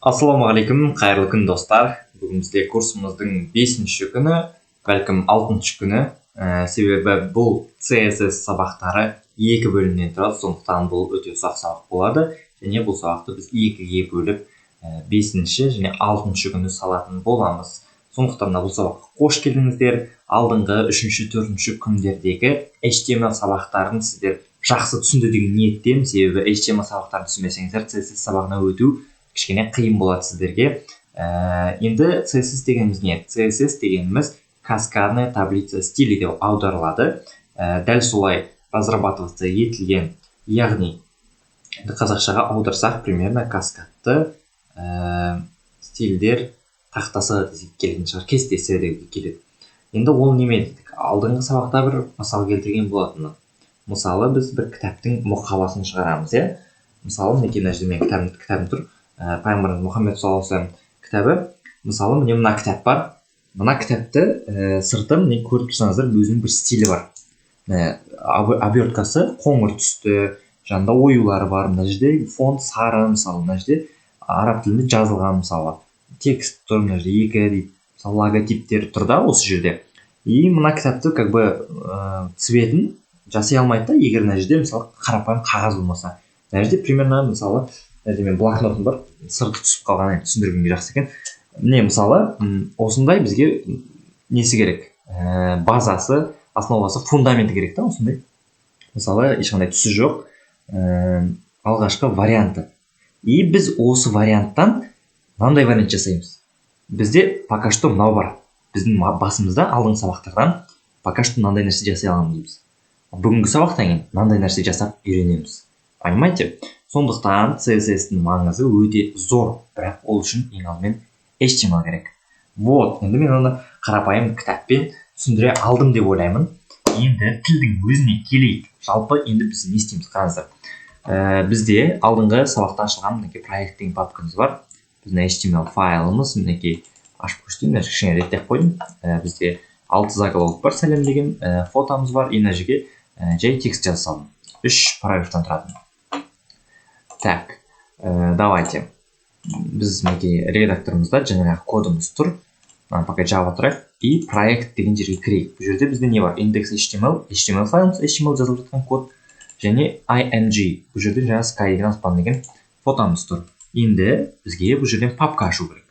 Ассалаумағалейкум, қайырлы күн достар. Бүгін бізде курсымыздың 5-ші күні, бәлкім 6-ші күні. Себебі бұл CSS сабақтары 2 бөлімнен тұрады, сондықтан бұл өте ұзақ сабақ болады. Және бұл сабақты біз 2-ге бөліп 5-ші және 6-ші күні салатын боламыз. Сондықтан бұл сабаққа қош келдіңіздер. Алдыңғы 3-ші, 4-ші күндердегі HTML сабақтарын сіздер жақсы түсінді деген ниеттемін. Себебі HTML сабақтарын түсінбесеңіздер, CSS сабағына өту кішкене қиын болады сіздерге. Енді CSS дегеніміз не? CSS дегеніміз каскадная таблица стилі деп аударылады. Дәл солай разрабатываться етілген, яғни қазақшаға аударсақ примерно каскадты стильдер тақтасы келетін шығар, кестесі деп келеді. Енді ол неме дедік? Алдыңғы сабақта бір мысал келтірген болатыны. Мысалы біз бір кітаптың мұқаласын шығарамыз, Мысалы, мінекей мына жерде менің кітабым тұр. Пайғамбарымыз Мұхаммед саллаллаху алейхи вассалам кітабы. Мысалы, міне мына кітап бар. Мына кітапты сырты міне көріп тұрсаңыздар, өзінің бір стилі бар. Оберткасы қоңыр түсті, жанында оюлары бар. Мына жерде фон сары, мысалы, мына жерде араб тілінде жазылған, мысалы, текст тұр, мына жерде 2 дейді. Мысалы, логотиптер тұр да осы жерде. И мына кітапты как бы цветін жасай алмайды да, егер мына жерде мысалы қарапайым қағаз болмаса. Мына жерде примерно мысалы мен блокнотым бар, сырты түсіп қалған, түсіндіргенге жақсы екен. Міне мысалы осындай бізге несі керек? Базасы, основасы, фундаменті керек та осындай. Мысалы ешқандай түсі жоқ, алғашқы варианты. И біз осы варианттан мынандай вариант жасаймыз. Бізде пока что мынау бар. Біздің басымызда алдыңғы сабақтардан пока что мынандай нәрсе жасай аламыз дейміз. Бүгінгі сабақтан кейін мынандай нәрсе жасап үйренеміз. Понимаете? Сондықтан CSS-дің маңызы өте зор, бірақ ол үшін ең алдымен HTML керек. Вот, енді мен оны қарапайым кітаппен түсіндіре алдым деп ойлаймын. Енді тілдің өзіне келейік. Жалпы енді біз не істейміз? Қараңыздар. Бізде алдыңғы сабақта ашылған мінекей проект деген папкамыз бар. Біздің HTML файлымыз мінекей ашып көрсетейін. Кішкене реттеп қойдым. Бізде 6 заголовок бар, сәлем деген фотомыз бар. И мына жерге жай текст жаза салдым. 3 параграфтан тұратын. Так, давайте. Біз мінекей редакторымызда жаңағы кодымыз тұр. Пока жауып тұрайық. И проект деген жерге кірейік. Бұл жерде бізде не бар? Index.html, HTML файлымыз, HTML жазылып жатқан код. Және ing. Бұл жерде жаңа sky деген аспан деген фотомыз тұр. Енді бізге бұл жерден папка ашу керек.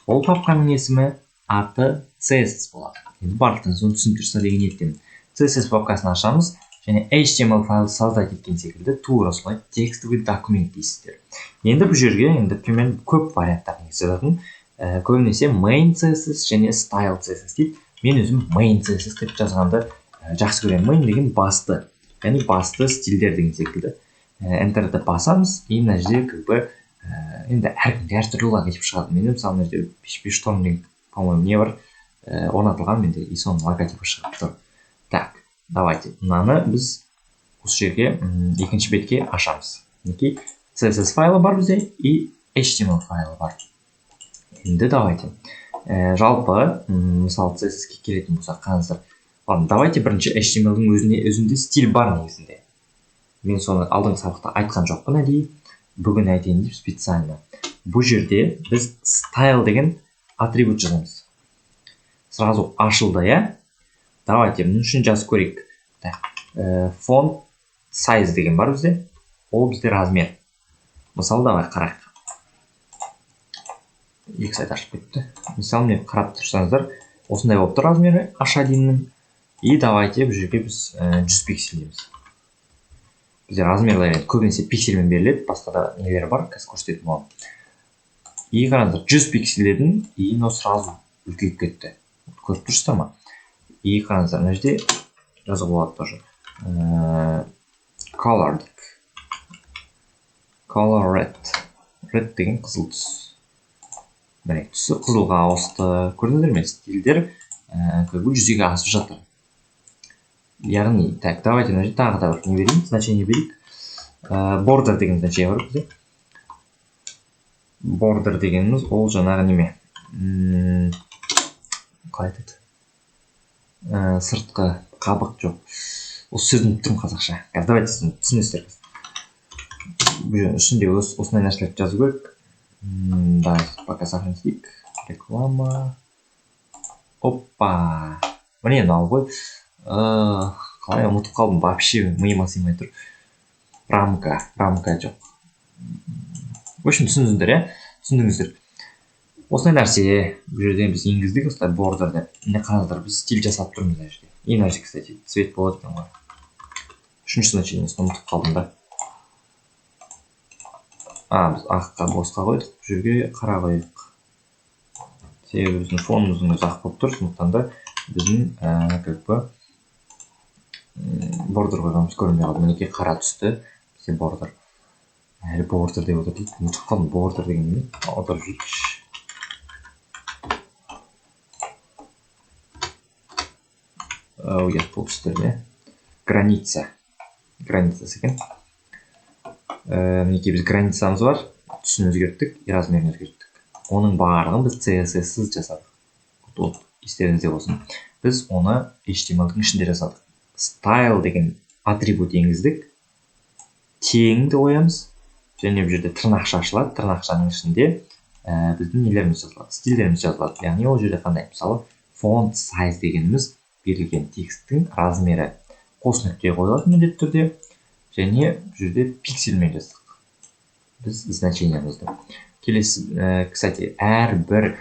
Ол папканың есімі аты CSS болады. Енді барлықтан соны түсініп тұрса деген ниеттемін. CSS папкасын ашамыз. Және HTML файлды создать еткен секілді тура солай текстовый документ дейсіздер. Енді бұл жерге мен көп варианттар жазатын. Көбінесе main CSS және style CSS дейді. Мен өзім main CSS деп жазғанды жақсы көремін. Main деген басты, яғни басты стильдер деген секілді. Enter'ді басамыз, и мына жерде как бы енді әртүрлі логотип шығады. Менде мысалы мына жерде пиш-пиш-том деген, по-моему, не бар орнатылған, менде и соның логотипі шығып тұр. Так. Давайте, мынаны біз осы жерге екінші бетке ашамыз. Мінекей CSS файлы бар бізде и HTML файлы бар. Енді давайте. Жалпы, мысалы CSS-ке келетін болсақ, қараңыздар. Ладно, давайте бірінші HTML-дің өзінде стиль бар негізінде. Мен соны алдыңғы сабақта айтқан жоқпын әдейі. Бүгін айтайын деп специально. Бұл жерде біз style деген атрибут жазамыз. Сразу ашылды, Давайте, мұның үшін жазып көрейік. Font size деген бар бізде. Ол бізде размер. Мысалы, давай қарайық. Екі сайт ашып кетті. Мысалы, мен қарап тұрсаңыздар, осындай болып тұр размері H1-нің. И давайте бұл жерге біз 100 пиксель дейміз. Бізде размерлер көбінесе пиксельмен беріледі, басқа да нелері бар, қазір көрсететін боламын. И қараңыздар, 100 пиксель дедім, и но сразу үлкейіп кетті. Көріп тұрсыздар ма? И қараңыздар, мына жерде жазуға болады тоже. Color дейік. Color red. Red деген қызыл түс. Міне, түсі қызылға ауысты. Көрдіңіздер ме? Стильдер жүзеге асып жатыр. Яғни, так, давайте мына жерде тағы да бір не берейін, значение берейік. Border деген значение бар бізде. Border дегеніміз ол жаңағы неме? Қалай айтады? Сыртқы қабық жоқ. Осы сөзін тұрмын қазақша. Давайте түсінесіздер. Бұл ішінде осындай нәрселерді жазу керек. Да, пока сохранить. Реклама. Опа. Міне мынау ғой. Қалай ұмытып қалдым, вообще миыма сыймай тұр. Рамка жоқ. В общем, түсіндіңіздер. Осындай нәрсе бұл жерде біз енгіздік, осылай бордер деп. Міне қараңыздар, біз стиль жасап тұрмыз мына жерде. И мына жерде, кстати, цвет болады екен ғой. Үшінші значениесін ұмытып қалдым да. Біз аққа босқа қойдық, бұл жерге қара қойдық. Себебі біздің фонымыздың өзі ақ болып тұр, сондықтан да біздің как бы бордер қойғанымыз көрінбей қалды. Мінекей қара түсті, бізде бордер. Әлі бордер деп отыр дейді. Ұмытып қалдым, бордер деген не? Аударып жүрейікші. Ұят болып түсті не? Граница екен. Мінекей біз границамыз бар, түсін өзгерттік, и размерін өзгерттік. Оның барлығын біз CSS-сіз жасадық. Вот, естеріңізде болсын. Біз оны HTML-дің ішінде жасадық. Style деген атрибут енгіздік. Тегіңді қоямыз. Және бұл жерде тырнақша ашылады. Тырнақшаның ішінде біздің нелеріміз жазылады, стильдеріміз жазылады. Яғни ол жерде қандай? Мысалы, font size дегеніміз берілген текстің размері. Қос нүкте қойылады міндетті түрде. Және бұл жерде пиксельмен жаздық. Біз значениямызды. Келесі, кстати, әрбір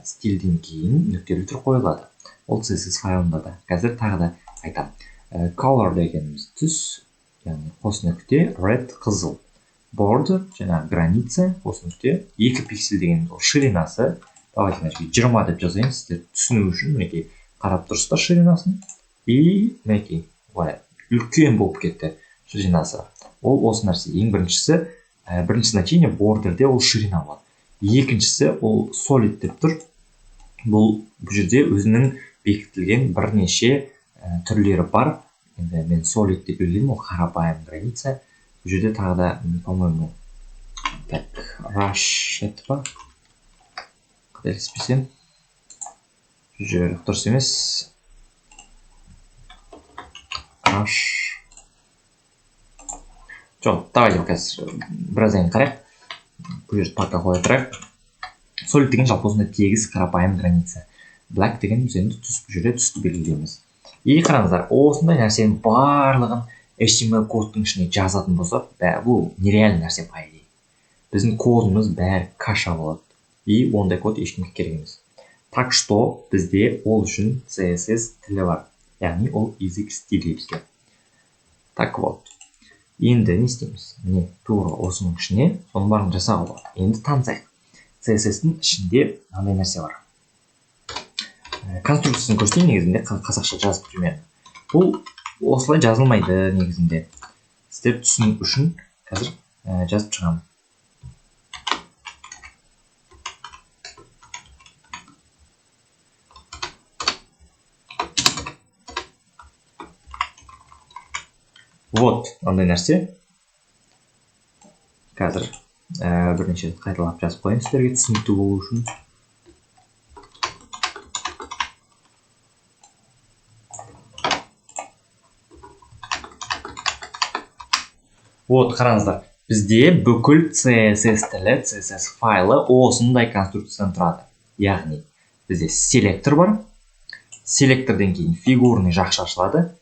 стильден кейін нүктелі түр қойылады. Ол CSS файлында да. Қазір тағы да айтам. Color дегеніміз түс, яғни қос нүкте, red қызыл. Border, жаңағы граница, қос нүкте, 2 пиксель дегеніміз ол ширинасы. Давайте 20 деп жазайын, сіздер түсіну үшін мінекей қарап тұрсыздар ширинасын. И мінекей үлкен болып кетті ширинасы. Ол осы нәрсе. Ең біріншісі значение бордерде ол ширина болады. Екіншісі ол solid деп тұр. Бұл жерде өзінің бекітілген бірнеше түрлері бар. Енді мен solid деп белгілеймін, ол қарапайым граница. Бұл жерде тағы да, по-моему, rush еді ба? Қателеспесем. Бұл жерде дұрыс емес. Rush. Жоқ, давайте қазір біраздан қарайық. Бұл жерде пока қоя тұрайық. Solid деген жалпы осындай тегіс қарапайым граница. Black деген енді түс, бұл жерде түсті белгілейміз. И қараңыздар, осындай нәрсенің барлығын HTML кодтың ішіне жазатын болсақ, бұл нереальный нәрсе по идее. Біздің кодымыз бәрі каша болады. И ондай код ешкімге керек емес. Так что бізде ол үшін CSS тілі бар. Яғни ол язык стилі бізде. Так вот. Енді не істейміз? Міне тура осының ішіне соның барын жасауға болады. Енді танысайық. CSS-тің ішінде қандай нәрсе бар. Конструкциясын көрсетейін, негізінде қазақша жазып примерно. Бұл осылай жазылмайды негізінде. Сіздер түсіну үшін қазір жазып шығамын. Вот, андай нәрсе. Қазір бірнеше қайталап жазып қойын сіздерге түсінікті болу үшін. Вот, қараңыздар. Бізде бүкіл CSS тілі, CSS файлы осындай конструкциядан тұрады. Яғни, бізде селектор бар. Селектордан кейін фигурный жақша ашылады.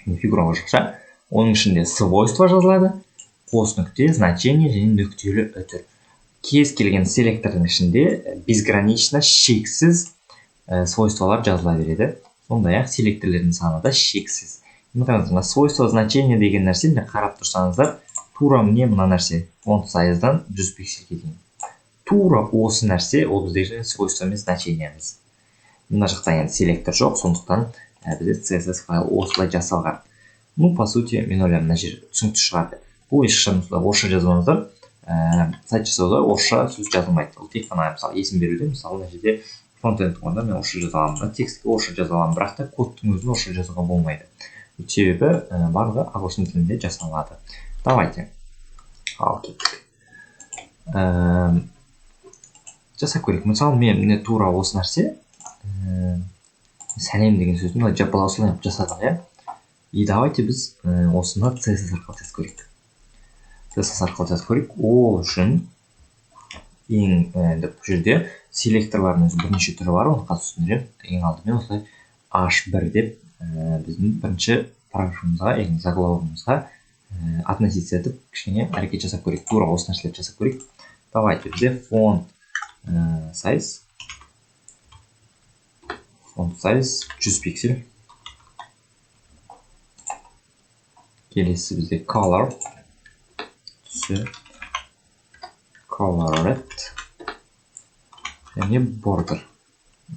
Фигуралы жақша. Оның ішінде свойства жазылады. Қос нүкте, значение және нүктелі үтір. Кез келген селектордың ішінде безгранично шексіз свойствалар жазыла береді. Сондай-ақ селекторлердің саны да шексіз. Свойство значение деген нәрсе, қарап тұрсаңыздар, тура міне мына нәрсе, font size-дан 100 пиксельге дейін. Тура осы нәрсе, ол біздегі свойство мен значениеміз. Мына жақта енді селектор жоқ, сондықтан бізде CSS файл осылай жасалған. Ну, по сути, мен ойлаймын, мына жер түсінікті шығарды. Бұл ешқашан орысша жазбаңыздар, сайт жасауда орысша сөз жазылмайды. Ол тек қана мысалы есім беруде, мысалы мына жерде фронтенд болғанда мен орысша жаза аламын, текстке орысша жаза аламын, бірақ та кодтың өзін орысша жазуға болмайды. Себебі барлығы ағылшын тілінде жасалады. Давайте. Ал кеттік. Жасап көрейік. Мысалы мен тура осы нәрсе, сәлем деген сөзін жапалаусылай жасадық, иә? И давайте біз осыны CSS арқылы жазып көрейік. CSS арқылы жазып көрейік. Ол үшін енді бұл жерде селекторлардың өзі бірнеше түрі бар, оны қазір түсіндірем. Ең алдымен осылай h1 деп біздің бірінші параграфымызға, яғни заголовогымызға относиться етіп кішкене әрекет жасап көрейік. Тура осы нәрселерді жасап көрейік. Давайте бізде font size 100 пиксель. Келесі бізде color түсі colored және border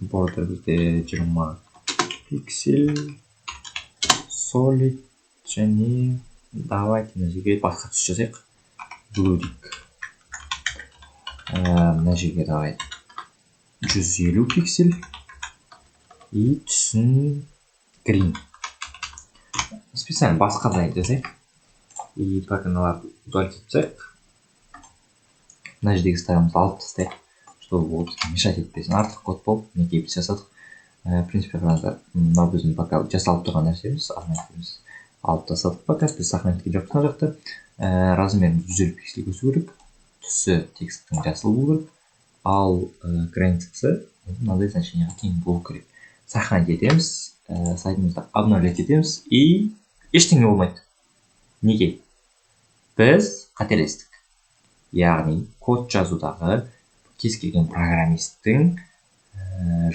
бізде 20 пиксель, solid және давайте мына жерге басқа түс жасайық. Blue-дік. Мына жерге давай 150 пиксель и түсін green. Специально басқа да жасайық. И пагиналарды удалить етсек. Мына жердегі стайлымызды алып тастайық, чтобы ол мешать етпесін. Артық код болып, неге біз жасадық. В принципе, қараңыздар, мынау біздің пока жасалып тұрған нәрсеміз, алып тастадық пока, біз сохранитке жоқпыз мына жақта. Размерін 150 пикселге өсу керек. Түсі тексттің жасыл болу керек. Ал границасы мынадай значениеға тең болу керек. Сохранить етеміз, сайтымызды обновлять етеміз и ештеңе болмайды. Неге? Біз қателестік. Яғни код жазудағы кез келген программисттің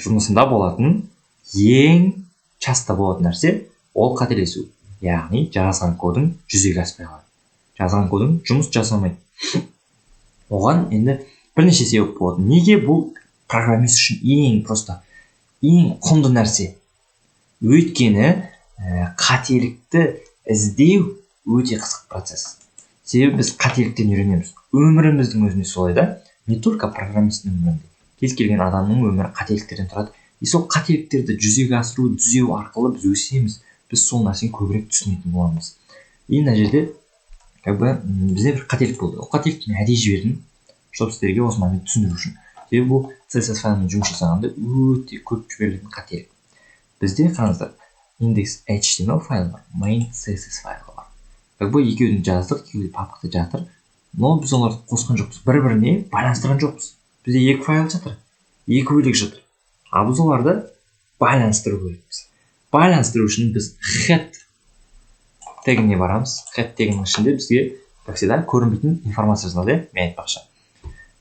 жұмысында болатын ең часто болатын нәрсе ол қателесу. Яғни жазған кодың жүзеге аспай қалады. Жазған кодың жұмыс жасамайды. Оған енді бірнеше себеп болады. Неге бұл программист үшін ең құнды нәрсе? Өйткені қателікті іздеу өте қызық процесс. Себебі біз қателіктен үйренеміз. Өміріміздің өзінде солай да, не только программисттің өмірінде. Кез келген адамның өмірі қателіктерден тұрады. И сол қателіктерді жүзеге асыру, түзеу арқылы біз өсеміз. Біз сол нәрсені көбірек түсінетін боламыз. И мына жерде бізде бір қателік болды. Ол қателікті мен әдейі жібердім, чтобы сіздерге осы моментті түсіндіру үшін. Себебі бұл CSS файлымен жұмыс жасағанда өте көп жіберілетін қателік. Бізде қараңыздар, index.html файлы бар, main CSS файлы бар. Екеуін жаздық, екеуі папкада жатыр. Но біз оларды қосқан жоқпыз, бір-біріне байланыстырған жоқпыз. Бізде екі файл жатыр, екі бөлек жатыр. А біз оларды байланыстыру керекпіз. Байланыстыру үшін біз head тегіне барамыз. Head тегінің ішінде бізге, как всегда, көрінбейтін информация жазылады, мен айтпақшы.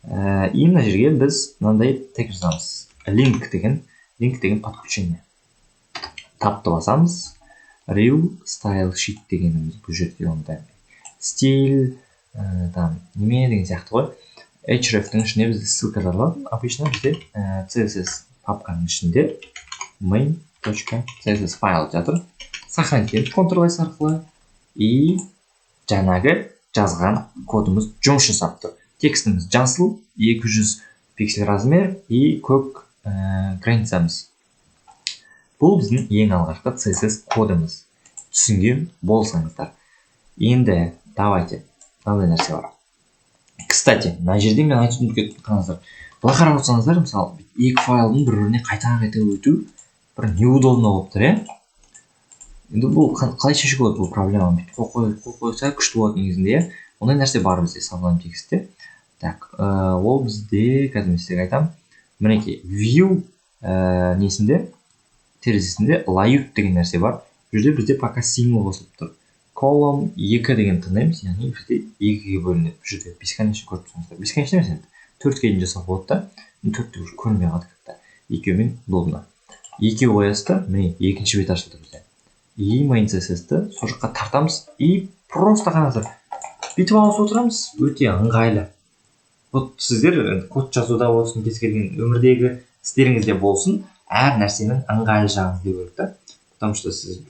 И мына жерге біз мынандай тег жазамыз. Link деген подключение. Тапты басамыз. Real style sheet дегеніміз бұл жерде онда. Стиль, неме деген сияқты ғой. Href-тің ішіне бізде ссылка жазылады. Обычно бізде CSS папканың ішінде main.css файл жатыр. Сохранить етіп Ctrl-S арқылы и жаңағы жазған кодымыз жұмыс жасап тұр. Текстіміз жасыл, 200 пиксель размер и көк границамыз. Бұл біздің ең алғашқы CSS кодымыз. Түсінген болсаңыздар. Енді давайте, мынандай нәрсе бар. Кстати, мына жерде мен айтып кеттім, қараңыздар. Былай қарап отырсаңыздар, мысалы, екі файлдың бір-біріне қайта өту бір неудобно болып тұр, Енді бұл қалай шешуге болады бұл проблеманы? Қол қойса күшті болады негізінде, Ондай нәрсе бар бізде Sublime Text'те. Так, ол бізде қазір мен сізге айтамын. Мінекей, view несінде терезесінде layout деген нәрсе бар. Бұл жерде бізде пока символ қосылып тұр. Column 2 деген таңдаймыз, яғни бізде 2-ге бөлінеді. Бұл жерде бесконечно көріп тұрсаңыздар. Бесконечно емес енді. 4-ге дейін жасап болады да. 4-те уже көрінбей қалады как-то. Екеуімен удобно. Екеу қоясыздар, міне екінші бет ашылды бізде. И main CSS-ті сол жаққа тартамыз и просто қараңыздар. Бүйтіп ауысып отырамыз, өте ыңғайлы. Вот сіздер код жазуда болсын, кез келген өмірдегі істеріңізде болсын, әр нәрсенің ыңғайлы жағын іздеу керек та. Потому что сіз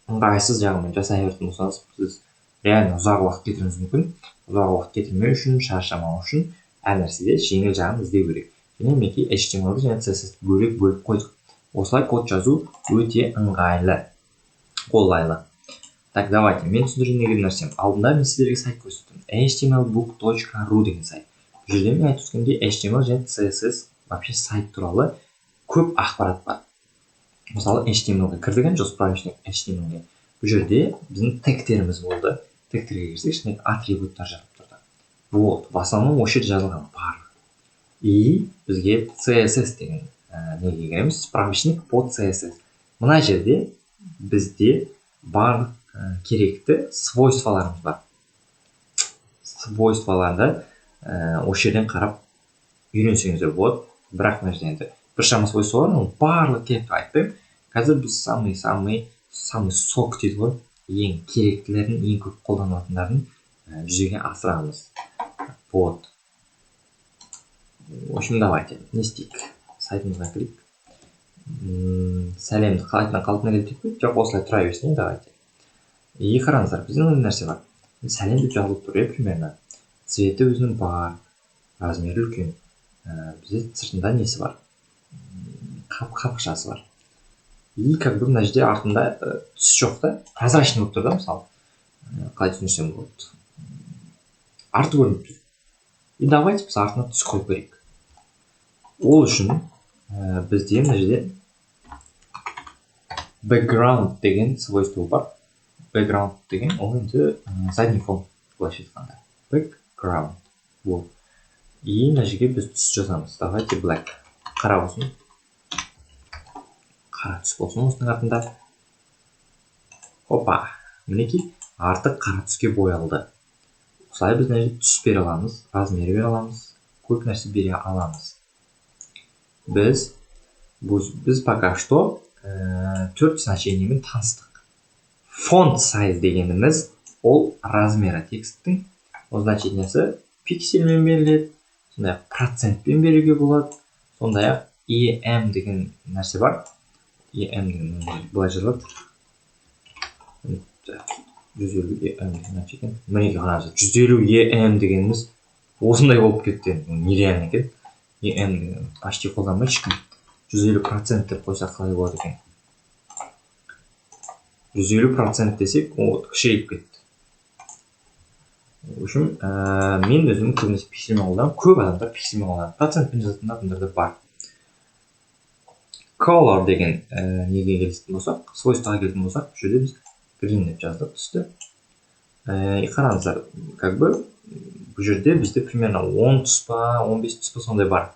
ыңғайсыз жағымен жасай беретін болсаңыз, сіз реально ұзақ уақыт кетіруіңіз мүмкін. Ұзақ уақыт кетірмеу үшін, шаршамау үшін әр нәрседе жеңіл жағын іздеу керек. Және мінекей HTML-ді және CSS-ті бөлек қойдық. Осылай код жазу өте ыңғайлы, қолайлы. Так, давайте, мен түсіндірген деген нәрсем. Алдында мен сіздерге сайт көрсеттім. htmlbook.ru деген сайт. Бұл жерде мен айтып өткендей HTML және CSS вообще сайт туралы көп ақпарат бар. Мысалы, HTML-ге кірдік, жоспарланышын HTML-ге. Бұл жерде біздің тегтеріміз болды. Тегтерге кірсек, ішінде атрибуттар жазып тұрды. Вот, в основном осы жерде жазылған барлығы. и бізге CSS деген неге кіреміз, справочник по CSS. Мына жерде бізде барлық керекті свойстволарымыз бар. Свойстволарды осы жерден қарап үйренсеңіздер болады. Бірақ мына жерде енді біршама свойстволар, ол барлық керекті айтпаймын. Қазір біз самый сок дейді ғой, ең керектілерін, ең көп қолданылатындарын жүзеге асырамыз. Вот. В общем, давайте не істейік. Сайтымызға кірейік. Сәлемді қалпына келтірейік пе? Жоқ, осылай тұра берсін, давайте. И қараңыздар, бізде мынандай нәрсе бар. Сәлем деп жазылып тұр, примерно. Цветі өзінің бар, размері үлкен. Бізде сыртында несі бар? Қапқышасы бар. И как бы мына жерде артында түс жоқ та, прозрачный болып тұр да, мысалы. Қалай түсінсем болады. Арты көрініп тұр. И давайте біз артына түс қойып көрейік. Ол үшін бізде мына жерде background деген свойство бар. Background деген ол енді задний фон былайша айтқанда. Background. Вот. И мына жерге біз түс жазамыз. Давайте black. Қара болсын. Қара түс болсын осының артында. Опа. Мінекей арты қара түске боялды. Осылай біз мына жерде түс бере аламыз, размер бере аламыз, көп нәрсе бере аламыз. Біз пока что 4 значениемен таныстық. Font size дегеніміз ол размері тексттің. Ол значениясы пиксельмен беріледі, сондай-ақ процентпен беруге болады, сондай-ақ EM деген нәрсе бар. EM деген былай жазылады. 150 EM деген нәрсе екен. Мінеки қараңыздар, 150 EM дегеніміз осындай болып кетті. Нереально екен. EM деген почти қолданбай ешкім. 150% деп қойсақ қалай болады екен. 150% десек, ол кішірейіп кетті. В общем, мен өзім көбінесе пиксельмен қолданамын. Көп адамдар пиксельмен қолданады. Процентпен жазатын адамдар да бар. Color деген неге келетін болсақ, свойствоға келетін болсақ, бұл жерде біз green деп жаздық түсті. Қараңыздар, как бы бұл жерде бізде примерно 10 түс па, 15 түс па сондай бар.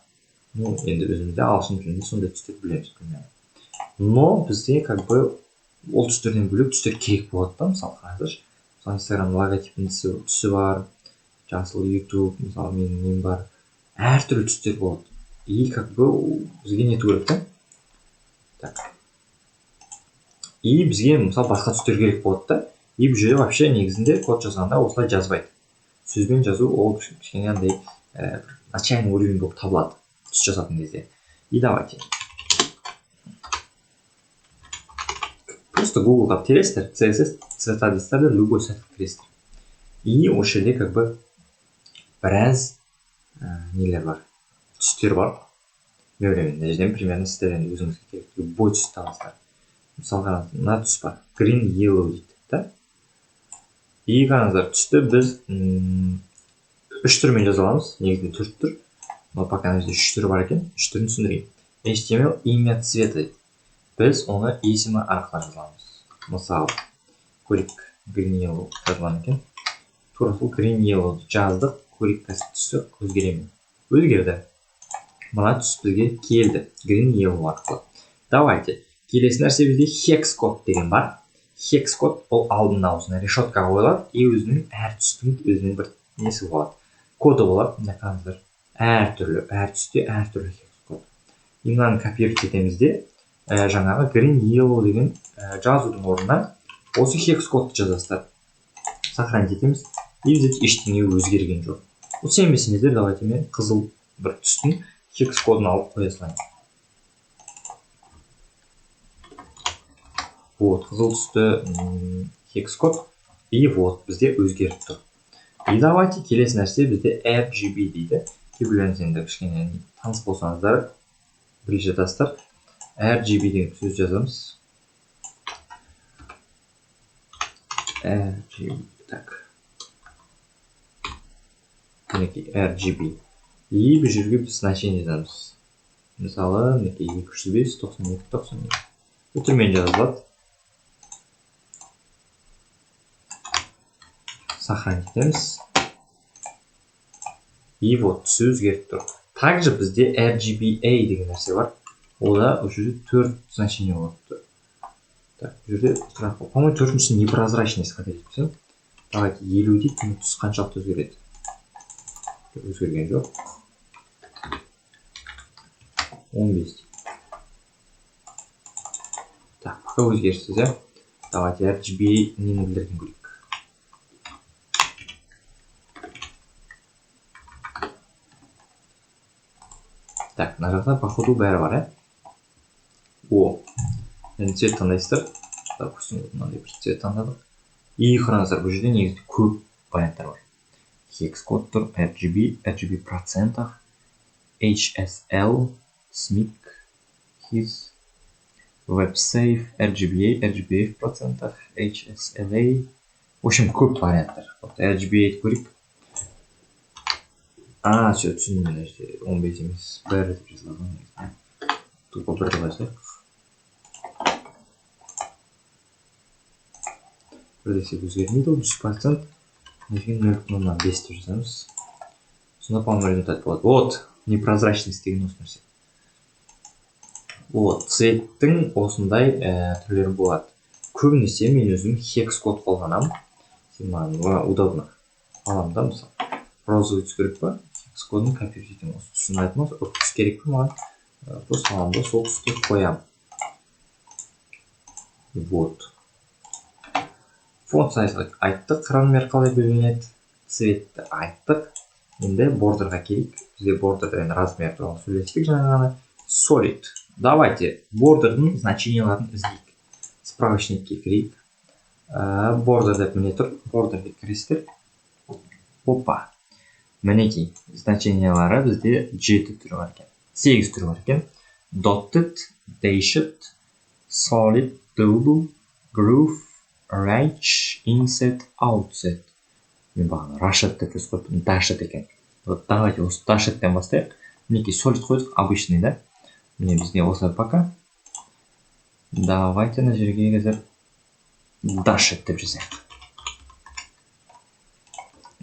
Ну, енді өзімізде ағылшын тілінде сондай түстер білеміз примерно. Но бізде как бы ол түстерден бөлек түстер керек болады да, мысалы қараңыздар. Мысалы Instagram логотипінің түсі бар, жасыл YouTube, мысалы менің нем бар. Әртүрлі түстер болады. И как бы бізге нету керек та. Так. И бізге мысалы басқа түстер керек болады да. И бұл жерде вообще негізінде код жазғанда осылай жазбайды. Сөзбен жазу ол кішкене андай начальный уровень болып табылады түс жазатын кезде. И давайте. Просто Google-ға кіресіздер, CSS цвета дейсіздер, любой сайтқа кіресіздер. И осы жерде как бы біраз нелер бар, түстер бар. Мен ойлаймын, мына жерден примерно сіздер енді өзіңізге керек любой түсті аласыздар. Мысалы қараңыздар, мына түс бар, green yellow дейді да. И қараңыздар, түсті біз 3 түрмен жаза аламыз, негізінде 4 түр. Но пока мына жерде 3 түрі бар екен, 3 түрін түсіндірейін. HTML имя цвета дейді. Біз оны есімі арқылы жазаламыз. Мысалы, көрейік, green yellow жазылған екен. Тура сол green yellow жаздық, көрейік түсі өзгеремін. Өзгерді. Мына түс бізге келді, green yellow арқылы. Давайте, келесі нәрсе бізде hex код деген бар. Hex код ол алдында осындай решетка қойылады, и өзінің әр түстің өзінің бір несі болады. Коды болады, мына қараңыздар. Әртүрлі, әр түсте әртүрлі hex код. И мынаны копировать етеміз де, жаңағы green yellow деген жазудың орнына осы hex кодты жазасыздар. Сохранить етеміз. И бізде ештеңе өзгерген жоқ. Бұл сенбесеңіздер, давайте мен қызыл бір түстің hex кодын алып қоя салайын. Вот, қызыл түсті hex код. И вот, бізде өзгеріп тұр. И давайте келесі нәрсе бізде RGB дейді. Кейбіреулеріңіз енді кішкене таныс болсаңыздар, біле жатасыздар. RGB деген сөз жазамыз. RGB, так. Мінекей RGB. И бұл жерге біз значение жазамыз. Мысалы, мінекей 205, 92, 92. Бұл түрмен жазылады. Сохранить етеміз. И вот, түсі өзгеріп тұр. также бізде RGBA деген нәрсе бар. Ода ол жерде 4 значение болады. Так, бұл жерде сұрақ бар. По-моему, төртіншісі непрозрачность қателеспесем. Давайте 50 дейді, түс қаншалықты өзгереді? Өзгерген жоқ. 15. Так, пока өзгеріссіз, иә? Давайте RGBA нені білдірген көрейік. Так, мына жақта походу бәрі бар, иә? О, енді цвет таңдайсыздар. Допустим, мынандай бір цвет таңдадық. И қараңыздар, бұл жерде негізінде көп варианттар бар. Hex код тұр, RGB процентах, HSL, SMIC, HIS, WebSafe, RGBA в процентах, HSLA. В общем, көп варианттар. RGBA көрейік. Все, түсіндім, мына жерде 15 емес, бәрі деп жазылған. Тупо бірді қойсақ. Бір десек өзгермейді, 100%. Нефиген 0,05 деп жазамыз. Сонда, по-моему, результат болады. Вот, непрозрачность деген осы нәрсе. Вот, цветтің осындай түрлері болады. Көбінесе мен өзім hex код қолданамын. Сен маған удобно. Аламын да, мысалы. Розовый түс керек па? Hex кодын копировать етемін. Осы түсін айтым осы. Түс керек па маған? Просто аламын да, сол түсті қоямын. Вот. Фон сайзға айттық, размер қалай бөлінеді, цветті айттық. Енді бордерға келейік. Бізде бордерден размер туралы сөйлестік жаңа ғана. Solid. Давайте бордердің значенияларын іздейік. Справочникке кірейік. Бордер деп міне тұр. Бордерге кірістір. Опа. Мінекей значениялары бізде 7 түрі бар екен. 8 түрі бар екен. Dotted, dashed, solid, double, groove, range, inset, outset. Мен бағана Rashid деп өз қойыппын, Dashed екен. Вот давайте осы Dashedтен бастайық. Мінекей solid қойдық, обычный, да? Міне бізде осылай пока. Давайте на жерге қазір Dashed деп жазайық.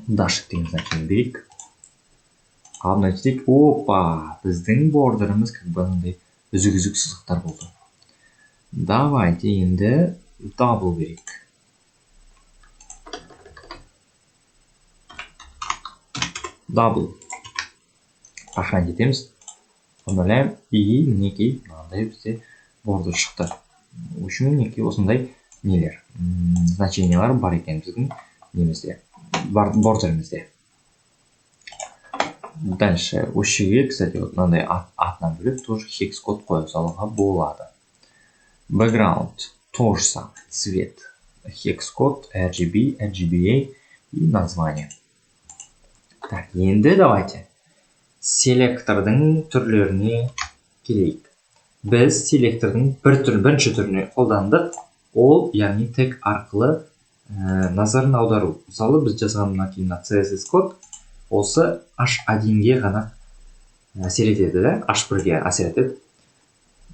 Dashed деген значение берейік. Ал мына жерде опа, біздің бордеріміз как бы андай үзік-үзік сызықтар болды. Давайте енді double берейік. Double. Сохранить етеміз. Обновляем. И мінекей мынандай бізде бордер шықты. В общем, мінекей осындай нелер, значениялар бар екен біздің немізде, бордерімізде. Дальше осы жерге, кстати, вот мынандай атынан бөліп тоже hex код қойып салуға болады. Background тоже самый, цвет, hex код, RGB, RGBA и название. Так, енді давайте селектордың түрлеріне келейік. Біз селектордың бірінші түріне қолдандық. Ол, яғни тег арқылы назарын аудару. Мысалы, біз жазған мына CSS код осы H1-ге ғана әсер етеді, да? H1-ге әсер етеді.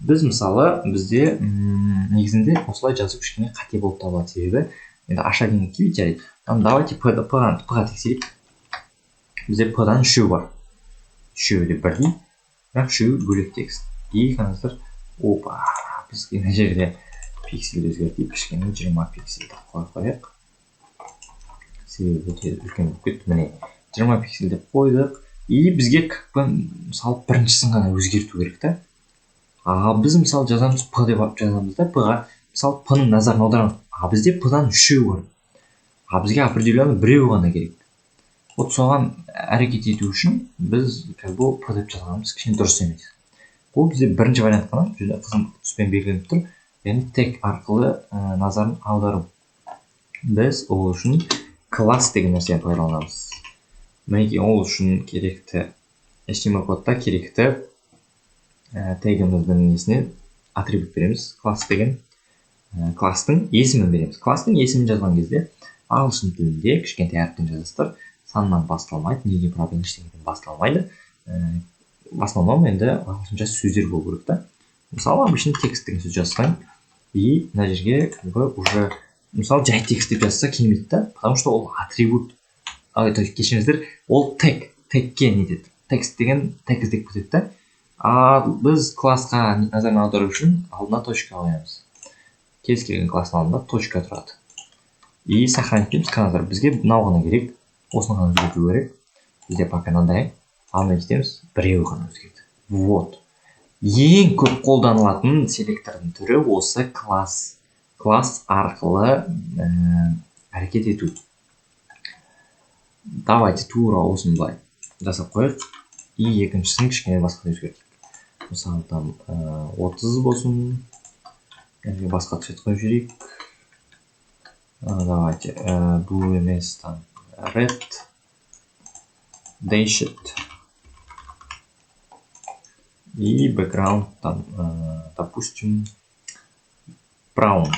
Біз мысалы, бізде негізінде осылай жазып кішкене қате болып табылады себебі. Енді H1-ге келіп жарайды. Давайте P-ға тексерейік. Бізде P-дан 3 бар. 3 де бірдей, бірақ 3 бөлек текст. И қараңыздар, опа, бізге мына жерде пиксельді өзгертейік, кішкене 20 пиксельді қойып. Себебі өте үлкен болып кетті. Міне 20 пиксельді қойдық. И бізге мысалы біріншісін ғана өзгерту керек та. Біз мысалы жазамыз P деп жазамыз да, P-ға мысалы P-ның назарын аударамыз. Бізде P-дан 3 бар. Бізге определенно біреу ғана керек. Вот соған әрекет ету үшін біз бұл P деп жазғанымыз кішкене дұрыс емес. Бұл бізде бірінші вариант қана, жүзі қызым түспен белгіленіп тұр. Яғни тег арқылы назарын аудару. Біз ол үшін класс деген нәрсені пайдаланамыз. Мінекей ол үшін керекті HTML кодта керекті тегіміздің несіне атрибут береміз. Класс деген класстың есімін береміз. Класстың есімін жазған кезде ағылшын тілінде кішкентай әріптен жазасыздар. Саннан басталмайды, неге пробел ештеңеден басталмайды. В основном енді ағылшынша сөздер болу керек та. Мысалы, обычный текст деген сөз жазсаң, и мына жерге уже мысалы жай текст деп жазса келмейді да, потому что ол атрибут. Кешіріңіздер, ол тегке не деді. текст деген текст деп кетеді да. А біз классқа назар аудару үшін алдына точка қоямыз. Кез келген класстың алдында точка тұрады. И сохранить етеміз. Қазір бізге мынау ғана керек. Осыны ғана өзгерту керек. Бізде пока мынандай. Алдына кетеміз. Біреуі ғана өзгерді. Вот. Ең көп қолданылатын селектордың түрі осы класс. Класс арқылы әрекет ету. Давайте тура осыны былай жасап қояйық. И екіншісін кішкене басқа өзгертейік. Мысалы там 30 болсын. Басқа цвет қойып жіберейік. Давайте бұл емес там red, dashed. И background там, допустим, brown.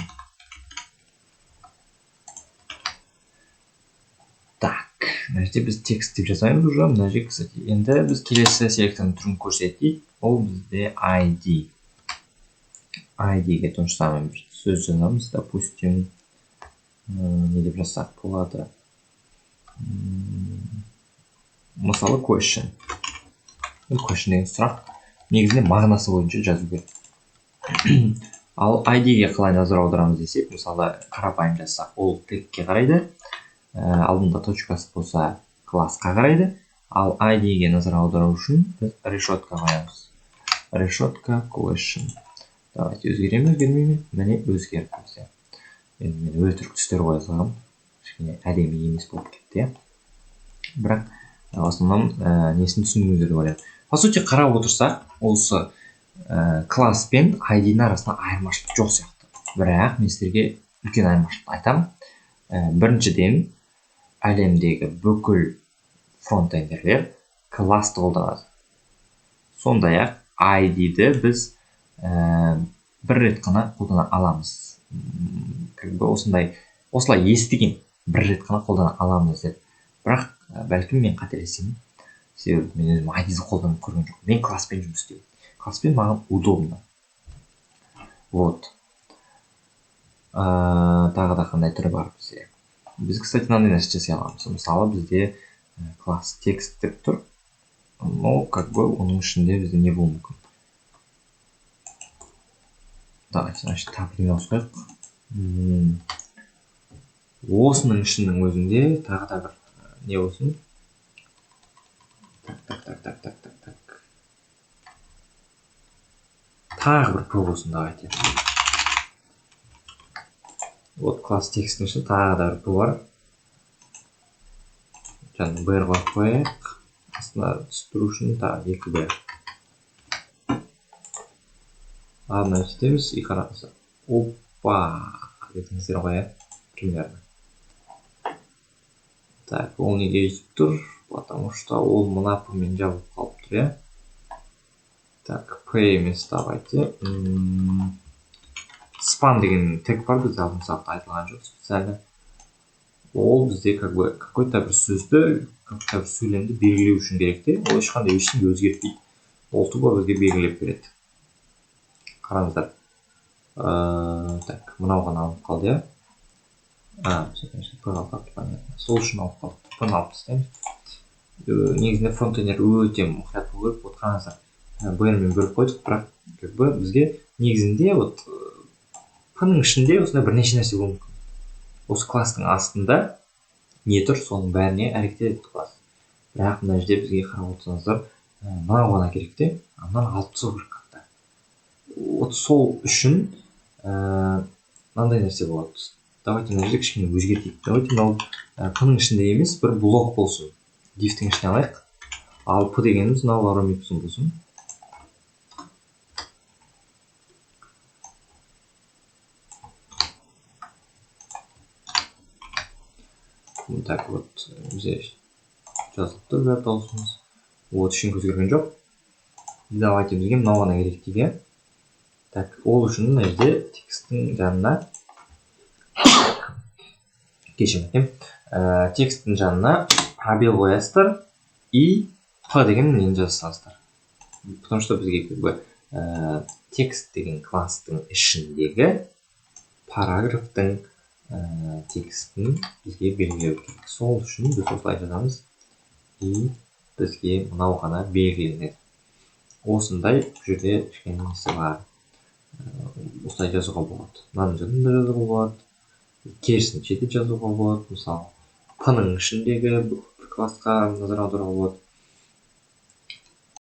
Так, мына жерде біз текст деп жасаймыз уже. Мына жерде, кстати, енді біз келесі селектордың түрін көрсетейік. Ол бізде ID. ID-ге то же самое бір сөз жазамыз, допустим, не деп жазсақ болады. Мысалы question. Question деген сұрақ. Негізінде мағынасы бойынша жазу керек. Ал ID-ге қалай назар аударамыз десек, мысалы қарапайым жазсақ, ол тегке қарайды. Алдында точкасы болса классқа қарайды. Ал ID-ге назар аудару үшін біз решетка қоямыз. Решетка question. Давайте өзгеремін, өзгермеймін. Міне өзгеріп кетті. Енді мен өтірік түстер қоя салғам. Кішкене әдемі емес болып кетті. Бірақ в основном несін түсіндіңіздер деп ойлаймын. По сути, қарап отырсақ, осы класс пен ID-ның арасында айырмашылық жоқ сияқты. Бірақ мен сіздерге үлкен айырмашылықты айтамын. Біріншіден, әлемдегі бүкіл фронтендерлер классты қолданады. Сондай-ақ ID-ді біз бір рет қана қолдана аламыз. Осылай естіген, бір рет қана қолдана аламыз деп. Бірақ бәлкім мен қателесемін. Себебі мен өзім ID-ді қолданып көрген жоқ. Мен класспен жұмыс істеймін. Класспен маған удобно. Вот. Тағы да қандай түрі бар бізде. Біз, кстати, мынандай нәрсе жасай аламыз. Мысалы, бізде класс текст деп тұр. Но, оның ішінде бізде не болуы мүмкін. Давайте, значит, таблиға ауысайық. Осының ішінің өзінде тағы да бір не болсын. Так. Тағы бір пө болсын, давайте. Вот класс текстің ішінде тағы да бір пө бар. Жаңағы бр қойып қояйық. Астына түстіру үшін тағы 2б. Ладно, жетеміз, и қараңыздар. Опа! Кетіңіздер ғой, примерно. Так, ол неге өйтіп тұр? Потому что ол мына пөмен жабылып қалып тұр, я? Так, P емес, давайте. Span деген тег бар, бізде алдын сақта айтылған жоқ специально. Ол бізде какой-то бір сөзді, какой-то бір сөйлемді белгілеу үшін керек те. Ол ешқандай ештеңе өзгертпейді. Ол тура бізге белгілеп береді. Қараңыздар. Так, мынау ғана алып қалды, я? Сол үшін алып қалды. Пны алып тастаймыз. Негізінде фронтендер өте мұқият болу керек. Вот қараңыздар. Б-мен бөліп қойдық, бірақ бізге негізінде вот пның ішінде осындай бірнеше нәрсе болуы мүмкін. Осы класстың астында не тұр, соның бәріне әрекет етеді класс. Бірақ мына жерде бізге қарап отырсаңыздар, мынау ғана керек те, мынаны алып тастау керек қатты. Вот сол үшін мынандай нәрсе болады. Давайте мына жерде кішкене өзгертейік. Давайте мынау пның ішінде емес, бір блок болсын. Дифтің ішіне алайық. Ал п дегеніміз мынау аромипсың болсын. Так, вот здесь жазылып тұр, бәрі дауысымыз. Вот үшін өзгерген жоқ. Давайте бізге мынау ғана керек дейік. Так, ол үшін мына жерде тексттің жанына тексттің жанына пробел қоясыздар и п деген нені жазасыздар. Потому что бізге текст деген класстың ішіндегі параграфтың текстін бізге белгілеу керек. Сол үшін біз осылай жазамыз и бізге мынау ғана белгіленеді. Осындай бұл жерде кішкене несі бар. Осылай жазуға болады. Мынаны да жазуға болады. Керісінше де жазуға болады. Мысалы п-ның ішіндегі классқа назар аударуға болады.